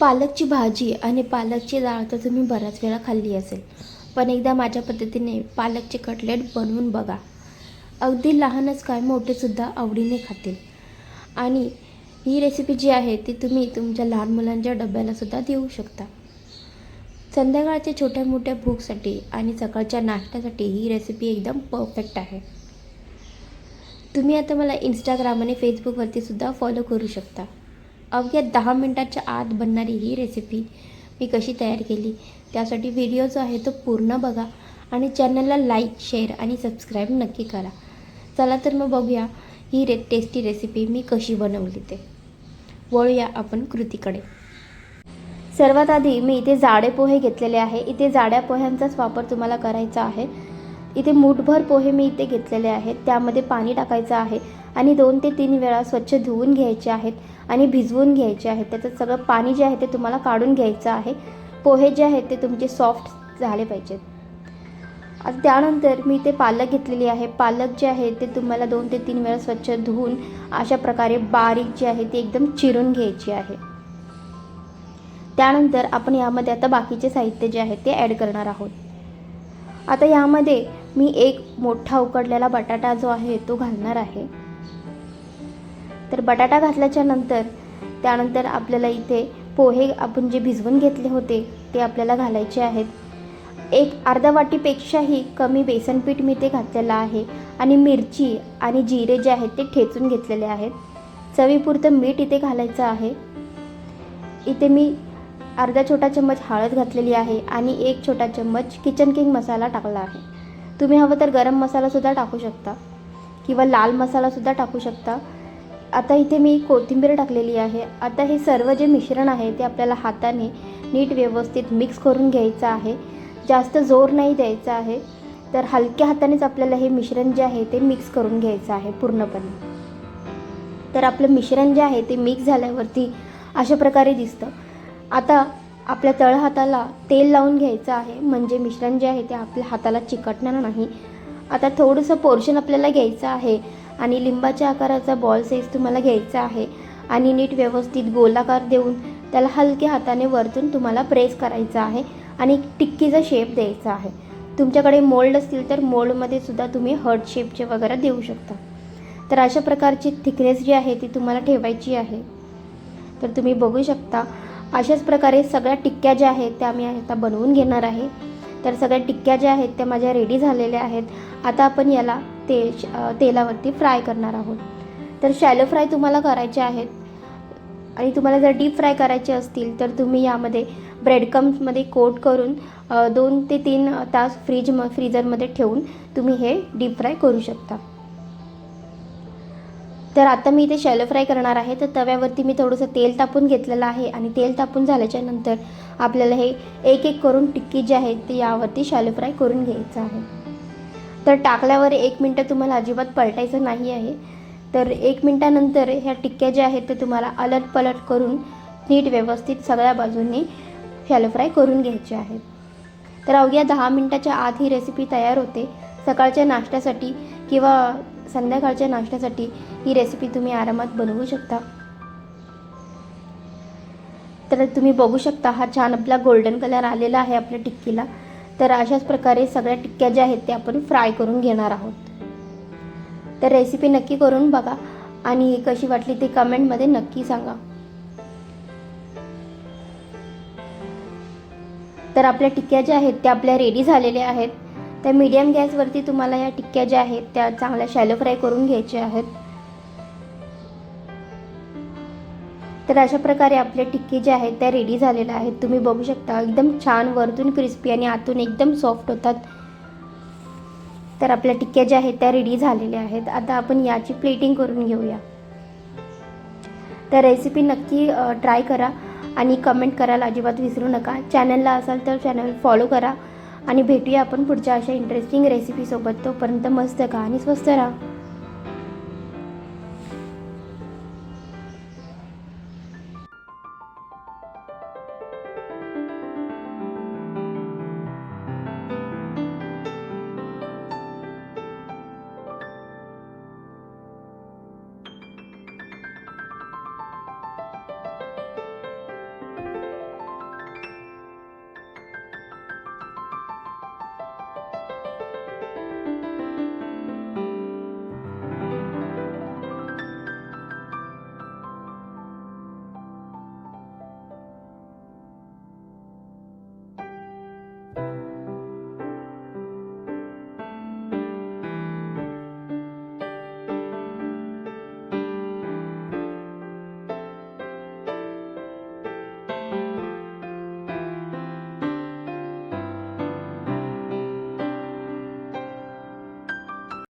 पालकची भाजी आणि पालकची डाळ तर तुम्ही बऱ्याच वेळा खाल्ली असेल, पण एकदा माझ्या पद्धतीने पालकचे कटलेट बनवून बघा. अगदी लहानच काय मोठेसुद्धा आवडीने खातील. आणि ही रेसिपी जी आहे ती तुम्ही तुमच्या लहान मुलांच्या डब्यालासुद्धा देऊ शकता. संध्याकाळच्या छोट्या मोठ्या भूकसाठी आणि सकाळच्या नाश्त्यासाठी ही रेसिपी एकदम परफेक्ट आहे. तुम्ही आता मला इंस्टाग्राम आणि फेसबुकवरतीसुद्धा फॉलो करू शकता. अवघ्या 10 मिनटाच्या आत बनणारी ही रेसिपी मी कशी तयार केली त्यासाठी व्हिडिओ जो आहे तो पूर्ण बघा आणि चॅनलला लाईक, शेअर आणि सबस्क्राईब नक्की करा. चला तर मग बघूया ही टेस्टी रेसिपी मी कशी बनवली ते. वळूया आपण कृतीकडे. सर्वात आधी मी इथे जाडे पोहे घेतलेले आहे. इथे जाड्या पोह्यांचाच वापर तुम्हाला करायचा आहे. इथे मूठभर पोहे मी इथे घेतलेले आहेत. त्यामध्ये पाणी टाकायचं आहे आणि 2 ते 3 वेळा स्वच्छ धुवून घ्यायचे आहेत आणि भिजवून घ्यायचे आहेत. त्याचं सगळं पाणी जे आहे ते तुम्हाला काढून घ्यायचं आहे. पोहे जे आहेत ते तुमचे सॉफ्ट झाले पाहिजेत. आता त्यानंतर मी इथे पालक घेतलेली आहे. पालक जे आहे ते तुम्हाला 2 ते 3 वेळा स्वच्छ धुवून अशा प्रकारे बारीक जे आहे ते एकदम चिरून घ्यायची आहे. त्यानंतर आपण यामध्ये आता बाकीचे साहित्य जे आहे ते ॲड करणार आहोत. आता यामध्ये मी एक मोठा उकडलेला बटाटा जो आहे तो घालणार आहे. तर बटाटा घातल्याच्या नंतर त्यानंतर आपल्याला इथे पोहे आपण जे भिजवून घेतले होते ते आपल्याला घालायचे आहेत. एक अर्धा वाटीपेक्षाही कमी बेसन पीठ मी ते घातलेलं आहे आणि मिरची आणि जिरे जे आहेत ते ठेचून घेतलेले आहेत. चवीपुरतं मीठ इथे घालायचं आहे. इथे मी अर्धा छोटा चम्मच हळद घातलेली आहे आणि 1 छोटा चम्मच किचन किंग मसाला टाकला आहे. तुम्ही हवं तर गरम मसालासुद्धा टाकू शकता किंवा लाल मसालासुद्धा टाकू शकता. आता इथे मी कोथिंबीर टाकलेली आहे. आता हे सर्व जे मिश्रण आहे ते आपल्याला हाताने नीट व्यवस्थित मिक्स करून घ्यायचं आहे. जास्त जोर नाही द्यायचा आहे. तर हलक्या हातानेच आपल्याला हे मिश्रण जे आहे ते मिक्स करून घ्यायचं आहे पूर्णपणे. तर आपलं मिश्रण जे आहे ते मिक्स झाल्यावरती अशा प्रकारे दिसतं. आता आपल्या तळहाताला तेल लावून घ्यायचं आहे म्हणजे मिश्रण जे आहे ते आपल्या हाताला चिकटणार नाही. आता थोडंसं पोर्शन आपल्याला घ्यायचं आहे आणि लिंबाच्या आकाराचा बॉल साईज तुम्हाला घ्यायचा आहे आणि नीट व्यवस्थित गोलाकार देऊन त्याला हलक्या हाताने वरतून तुम्हाला प्रेस करायचं आहे आणि टिक्कीचा शेप द्यायचा आहे. तुमच्याकडे मोल्ड असतील तर मोल्डमध्ये सुद्धा तुम्ही हार्ट शेपचे वगैरे देऊ शकता. तर अशा प्रकारची थिकनेस जी आहे ती तुम्हाला ठेवायची आहे. तर तुम्ही बघू शकता अशाच प्रकारे सगळ्या टिक्क्या ज्या आहेत त्या मी आता बनवून घेणार आहे. तर सगळ्या टिक्क्या ज्या आहेत त्या माझ्या रेडी झालेल्या आहेत. आता आपण याला तेलावरती फ्राय करणार आहोत. तर शॅलो फ्राय तुम्हाला करायचे आहेत आणि तुम्हाला जर डीप फ्राय करायचे असतील तर तुम्ही यामध्ये ब्रेडक्रम्समध्ये कोट करून 2 ते 3 तास फ्रीजरमध्ये ठेवून तुम्ही हे डीप फ्राय करू शकता. तर आता मी इथे शॅलो फ्राय करणार आहे. तर तव्यावरती मी थोडंसं तेल तापून घेतलेलं आहे आणि तेल तापून झाल्याच्या नंतर आपल्याला हे एक एक करून टिक्की जी आहे ते यावरती शॅलो फ्राय करून घ्यायचं आहे. तर टाकल्यावर 1 मिनटं तुम्हाला अजिबात पलटायचं नाही आहे. तर 1 मिनटानंतर ह्या टिक्क्या ज्या आहेत ते तुम्हाला अलटपलट करून नीट व्यवस्थित सगळ्या बाजूंनी शॅलो फ्राय करून घ्यायचे आहेत. तर अवघ्या 10 मिनटाच्या आत ही रेसिपी तयार होते. सकाळच्या नाश्त्यासाठी किंवा संध्याकाळच्या नाश्त्यासाठी ही रेसिपी तुम्ही आरामात बनवू शकता. तर तुम्ही बघू शकता हा छान आपला गोल्डन कलर आलेला आहे आपल्या टिक्कीला. तर अशाच प्रकारे सगळ्या टिक्क्या ज्या आहेत त्या आपण फ्राय करून घेणार आहोत. तर रेसिपी नक्की करून बघा आणि कशी वाटली ते कमेंटमध्ये नक्की सांगा. तर आपल्या टिक्क्या ज्या आहेत त्या आपल्या रेडी झालेल्या आहेत. तर मीडियम गॅसवरती तुम्हाला या टिक्क्या ज्या आहेत त्या चांगल्या शॅलो फ्राय करून घ्यायच्या आहेत. तर अशा प्रकारे आपले टिक्की जे आहेत त्या रेडी झालेल्या आहेत. तुम्ही बघू शकता एकदम छान वरतून क्रिस्पी आणि आतून एकदम सॉफ्ट होतात. तर आपल्या टिक्क्या ज्या आहेत त्या रेडी झालेल्या आहेत. आता आपण याची प्लेटिंग करून घेऊया. तर रेसिपी नक्की ट्राय करा आणि कमेंट करायला अजिबात विसरू नका. चॅनलला असाल तर चॅनल फॉलो करा आणि भेटूया आपण पुढच्या अशा इंटरेस्टिंग रेसिपीसोबत. तोपर्यंत मस्त खा आणि स्वस्त राहा.